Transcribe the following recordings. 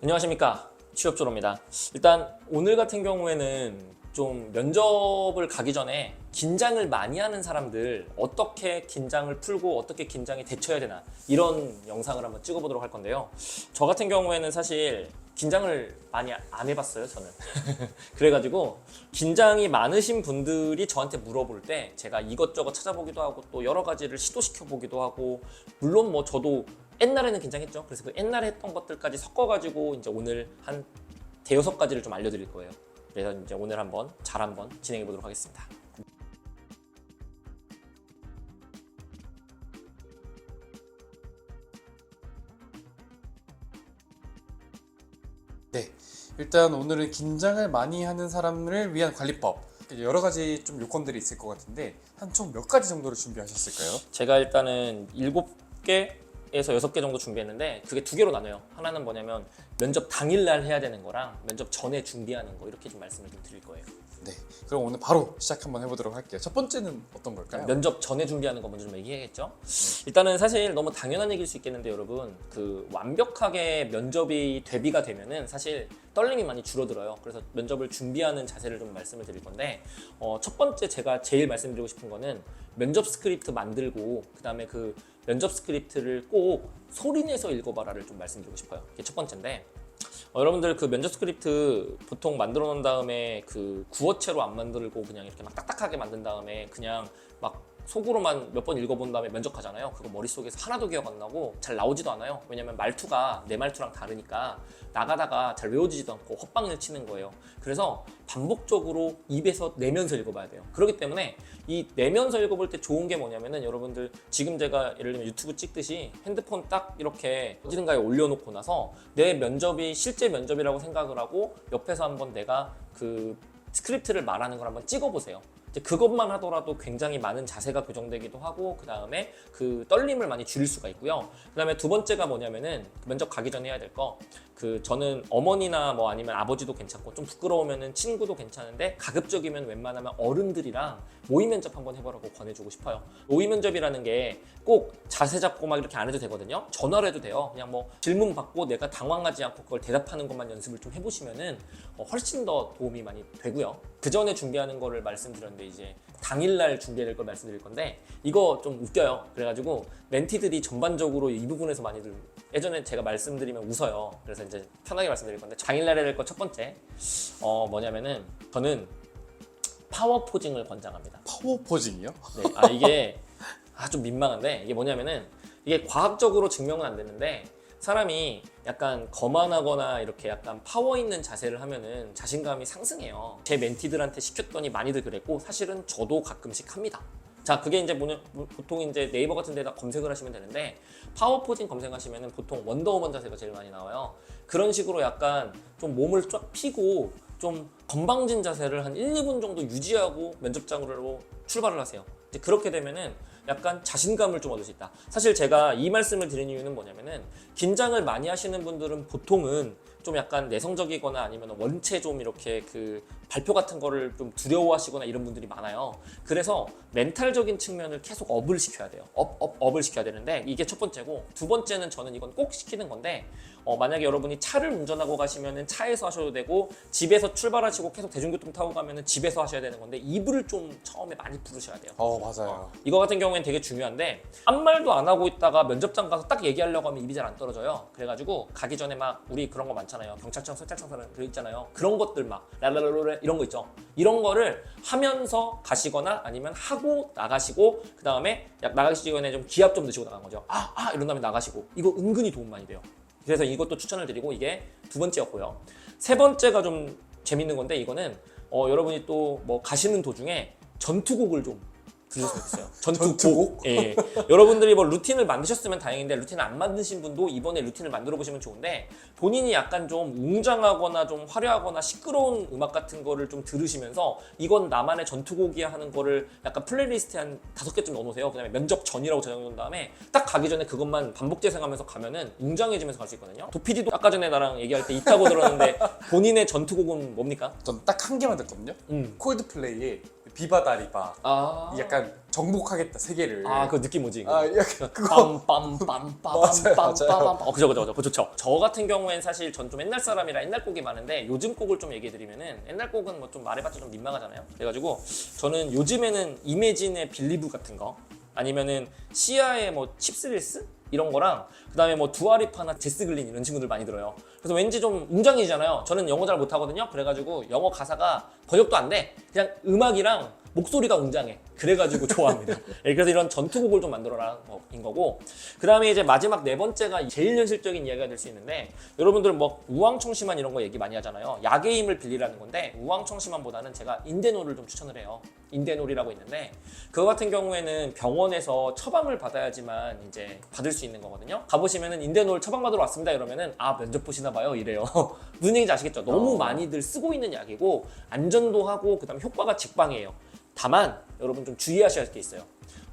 안녕하십니까, 취업조로입니다. 일단 오늘 같은 경우에는 좀 면접을 가기 전에 긴장을 많이 하는 사람들 어떻게 긴장을 풀고 어떻게 긴장에 대처해야 되나 이런 영상을 한번 찍어보도록 할 건데요. 저 같은 경우에는 사실 긴장을 많이 안 해봤어요, 저는. 그래가지고 긴장이 많으신 분들이 저한테 물어볼 때 제가 이것저것 찾아보기도 하고 또 여러 가지를 시도시켜보기도 하고, 물론 뭐 저도 옛날에는 긴장했죠. 그래서 그 옛날에 했던 것들까지 섞어가지고 이제 오늘 한 대여섯 가지를 좀 알려드릴 거예요. 그래서 이제 오늘 한번 진행해 보도록 하겠습니다. 네, 일단 오늘은 긴장을 많이 하는 사람을 위한 관리법, 여러 가지 좀 요건들이 있을 것 같은데 한 총 몇 가지 정도를 준비하셨을까요? 제가 일단은 7개에서 6개 정도 준비했는데 그게 두 개로 나눠요. 하나는 뭐냐면 면접 당일날 해야 되는 거랑 면접 전에 준비하는 거, 이렇게 좀 말씀을 좀 드릴 거예요. 네, 그럼 오늘 바로 시작 한번 해보도록 할게요. 첫 번째는 어떤 걸까요? 면접 전에 준비하는 거 먼저 좀 얘기해야겠죠. 일단은 사실 너무 당연한 얘기일 수 있겠는데 여러분, 그 완벽하게 면접이 대비가 되면은 사실 떨림이 많이 줄어들어요. 그래서 면접을 준비하는 자세를 좀 말씀을 드릴 건데, 첫 번째 제가 제일 말씀드리고 싶은 거는 면접 스크립트 만들고 그 다음에 그 면접 스크립트를 꼭 소리내서 읽어봐라를 좀 말씀드리고 싶어요. 이게 첫 번째인데, 여러분들 그 면접 스크립트 보통 만들어 놓은 다음에 그 구어체로 안 만들고 그냥 이렇게 막 딱딱하게 만든 다음에 그냥 막 속으로만 몇 번 읽어본 다음에 면접하잖아요. 그거 머릿속에서 하나도 기억 안 나고 잘 나오지도 않아요. 왜냐면 말투가 내 말투랑 다르니까 나가다가 잘 외워지지도 않고 헛방을 치는 거예요. 그래서 반복적으로 입에서 내면서 읽어봐야 돼요. 그렇기 때문에 이 내면서 읽어볼 때 좋은 게 뭐냐면은, 여러분들 지금 제가 예를 들면 유튜브 찍듯이 핸드폰 딱 이렇게 어디든가에 올려놓고 나서 내 면접이 실제 면접이라고 생각을 하고 옆에서 한번 내가 그 스크립트를 말하는 걸 한번 찍어보세요. 그것만 하더라도 굉장히 많은 자세가 교정되기도 하고, 그 다음에 그 떨림을 많이 줄일 수가 있고요. 그 다음에 두 번째가 뭐냐면은 면접 가기 전에 해야 될 거, 저는 어머니나 뭐 아니면 아버지도 괜찮고 좀 부끄러우면은 친구도 괜찮은데 가급적이면 웬만하면 어른들이랑 모의 면접 한번 해보라고 권해주고 싶어요. 모의 면접이라는 게 꼭 자세 잡고 막 이렇게 안 해도 되거든요. 전화로 해도 돼요. 그냥 뭐 질문 받고 내가 당황하지 않고 그걸 대답하는 것만 연습을 좀 해보시면은 훨씬 더 도움이 많이 되고요. 그 전에 준비하는 거를 말씀드렸는데 이제 당일날 준비해야 될 걸 말씀드릴 건데, 이거 좀 웃겨요. 그래가지고 멘티들이 전반적으로 이 부분에서 많이들 예전에 제가 말씀드리면 웃어요. 그래서 이제 편하게 말씀드릴 건데, 당일날 해야 될 거 첫 번째 뭐냐면은 저는 파워 포징을 권장합니다. 파워 포징이요? 네, 이게 좀 민망한데, 이게 뭐냐면은 이게 과학적으로 증명은 안 되는데 사람이 약간 거만하거나 이렇게 약간 파워 있는 자세를 하면은 자신감이 상승해요. 제 멘티들한테 시켰더니 많이들 그랬고, 사실은 저도 가끔씩 합니다. 자, 그게 이제 보통 이제 네이버 같은 데다 검색을 하시면 되는데, 파워 포징 검색하시면은 보통 원더우먼 자세가 제일 많이 나와요. 그런 식으로 약간 좀 몸을 쫙 펴고 좀 건방진 자세를 한 1, 2분 정도 유지하고 면접장으로 출발을 하세요. 이제 그렇게 되면은 약간 자신감을 좀 얻을 수 있다. 사실 제가 이 말씀을 드린 이유는 뭐냐면은, 긴장을 많이 하시는 분들은 보통은 좀 약간 내성적이거나 아니면 원체 좀 이렇게 그 발표 같은 거를 좀 두려워하시거나 이런 분들이 많아요. 그래서 멘탈적인 측면을 계속 업을 시켜야 돼요. 업을 시켜야 되는데, 이게 첫 번째고, 두 번째는 저는 이건 꼭 시키는 건데, 만약에 여러분이 차를 운전하고 가시면은 차에서 하셔도 되고, 집에서 출발하시고 계속 대중교통 타고 가면은 집에서 하셔야 되는 건데, 입을 좀 처음에 많이 부르셔야 돼요. 맞아요. 이거 같은 경우에는 되게 중요한데, 아무 말도 안 하고 있다가 면접장 가서 딱 얘기하려고 하면 입이 잘 안 떨어져요. 그래가지고 가기 전에 막 우리 그런 거 많잖아요. 경찰청, 경찰청 사는 그 있잖아요. 그런 것들 막 랄랄랄랄 이런 거 있죠. 이런 거를 하면서 가시거나 아니면 하고 나가시고, 그 다음에 나가시기 전에 좀 기합 좀 넣으시고 나간 거죠. 이런 다음에 나가시고. 이거 은근히 도움 많이 돼요. 그래서 이것도 추천을 드리고, 이게 두 번째였고요. 세 번째가 좀 재밌는 건데, 이거는 여러분이 또 뭐 가시는 도중에 전투곡을 좀 들으셨으면 좋겠어요. 전투곡? 예. 여러분들이 뭐 루틴을 만드셨으면 다행인데, 루틴을 안 만드신 분도 이번에 루틴을 만들어 보시면 좋은데, 본인이 약간 좀 웅장하거나 좀 화려하거나 시끄러운 음악 같은 거를 좀 들으시면서 이건 나만의 전투곡이야 하는 거를 약간 플레이리스트에 한 5개쯤 넣어놓으세요. 그 다음에 면접 전이라고 저장해놓은 다음에 딱 가기 전에 그것만 반복 재생하면서 가면은 웅장해지면서 갈 수 있거든요. 도피디도 아까 전에 나랑 얘기할 때 있다고 들었는데 본인의 전투곡은 뭡니까? 전 딱 한 개만 듣거든요. 콜드플레이의 비바다리바 아, 약간 정복하겠다 세계를. 그 느낌 뭐지? 이거? 약간 그거 맞아요, 빰빰빰빰빰빰빰빰. 그거 좋죠. 저 같은 경우엔 사실 전 좀 옛날 사람이라 옛날 곡이 많은데 요즘 곡을 좀 얘기해드리면은 옛날 곡은 뭐 좀 말해봤자 좀 민망하잖아요. 그래가지고 저는 요즘에는 이매진의 빌리브 같은 거 아니면은 시아의 뭐 칩스릴스 이런 거랑 그다음에 뭐 두아리파나 제스 글린 이런 친구들 많이 들어요. 그래서 왠지 좀 웅장해지잖아요. 저는 영어 잘 못하거든요. 그래가지고 영어 가사가 번역도 안 돼. 그냥 음악이랑 목소리가 웅장해. 그래가지고 좋아합니다. 그래서 이런 전투곡을 좀 만들어라는 거인 거고, 그 다음에 이제 마지막 네 번째가 제일 현실적인 이야기가 될 수 있는데, 여러분들 뭐 우왕청심환 이런 거 얘기 많이 하잖아요. 약의 힘을 빌리라는 건데 우왕청심환보다는 제가 인대놀을 좀 추천을 해요. 인대놀이라고 있는데 그거 같은 경우에는 병원에서 처방을 받아야지만 이제 받을 수 있는 거거든요. 가보시면은 인대놀 처방 받으러 왔습니다 이러면은 면접 보시나 봐요 이래요. 무슨 얘기인지 아시겠죠? 너무 많이들 쓰고 있는 약이고 안전도 하고 그다음 효과가 직방이에요. 다만 여러분 좀 주의하셔야 할 게 있어요.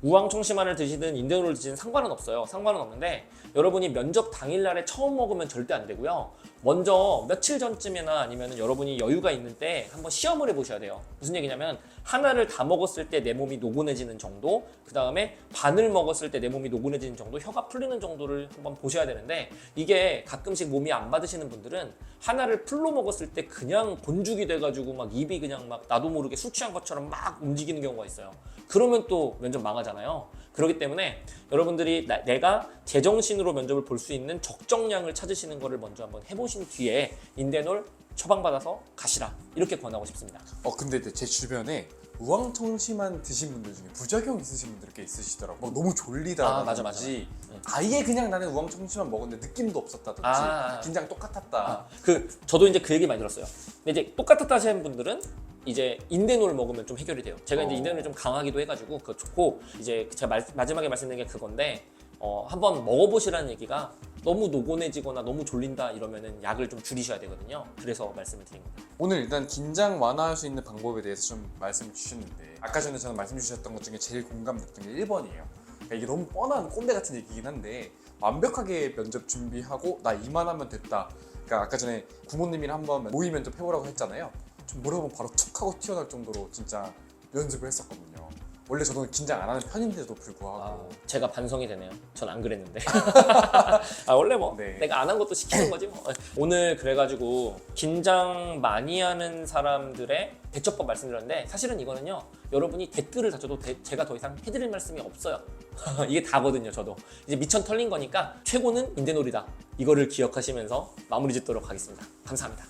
우황청심환을 드시든 인대놀을 드시든 상관은 없어요. 상관은 없는데 여러분이 면접 당일날에 처음 먹으면 절대 안 되고요. 먼저 며칠 전쯤이나 아니면 여러분이 여유가 있는 때 한번 시험을 해보셔야 돼요. 무슨 얘기냐면 하나를 다 먹었을 때 내 몸이 노곤해지는 정도, 그 다음에 반을 먹었을 때 내 몸이 노곤해지는 정도, 혀가 풀리는 정도를 한번 보셔야 되는데 이게 가끔씩 몸이 안 받으시는 분들은 하나를 풀로 먹었을 때 그냥 곤죽이 돼가지고 막 입이 그냥 막 나도 모르게 술 취한 것처럼 막 움직이는 경우가 있어요. 그러면 또 면접 망하잖아요. 그렇기 때문에 여러분들이 내가 제정신으로 면접을 볼 수 있는 적정량을 찾으시는 거를 먼저 한번 해보신 뒤에 인대놀 처방받아서 가시라 이렇게 권하고 싶습니다. 근데 제 주변에 우황청심환 드신 분들 중에 부작용 있으신 분들 꽤 있으시더라고요. 너무 졸리다든지 맞아. 아예 그냥 나는 우황청심환 먹었는데 느낌도 없었다든지 긴장 똑같았다. 저도 이제 그 얘기 많이 들었어요. 근데 이제 똑같았다 하시는 분들은 이제 인대놀 먹으면 좀 해결이 돼요. 제가 이제 인대놀이 좀 강하기도 해가지고 그거 좋고 이제 제가 마지막에 말씀드린 게 그건데 한번 먹어보시라는 얘기가 너무 노곤해지거나 너무 졸린다 이러면은 약을 좀 줄이셔야 되거든요. 그래서 말씀을 드린 겁니다. 오늘 일단 긴장 완화할 수 있는 방법에 대해서 좀 말씀을 주셨는데 아까 전에 저는 말씀 주셨던 것 중에 제일 공감됐던 게 1번이에요. 그러니까 이게 너무 뻔한 꼰대 같은 얘기긴 한데 완벽하게 면접 준비하고 나 이만하면 됐다. 그러니까 아까 전에 부모님이랑 한번 모의 면접 해보라고 했잖아요. 좀 물어보면 바로 툭 하고 튀어나올 정도로 진짜 연습을 했었거든요. 원래 저도 긴장 안 하는 편인데도 불구하고 제가 반성이 되네요. 전 안 그랬는데. 원래 뭐 네. 내가 안 한 것도 시키는 거지 뭐. 오늘 그래가지고 긴장 많이 하는 사람들의 대처법 말씀드렸는데 사실은 이거는요. 여러분이 댓글을 다줘도 제가 더 이상 해드릴 말씀이 없어요. 이게 다거든요. 저도 이제 미천 털린 거니까 최고는 인대놀이다. 이거를 기억하시면서 마무리 짓도록 하겠습니다. 감사합니다.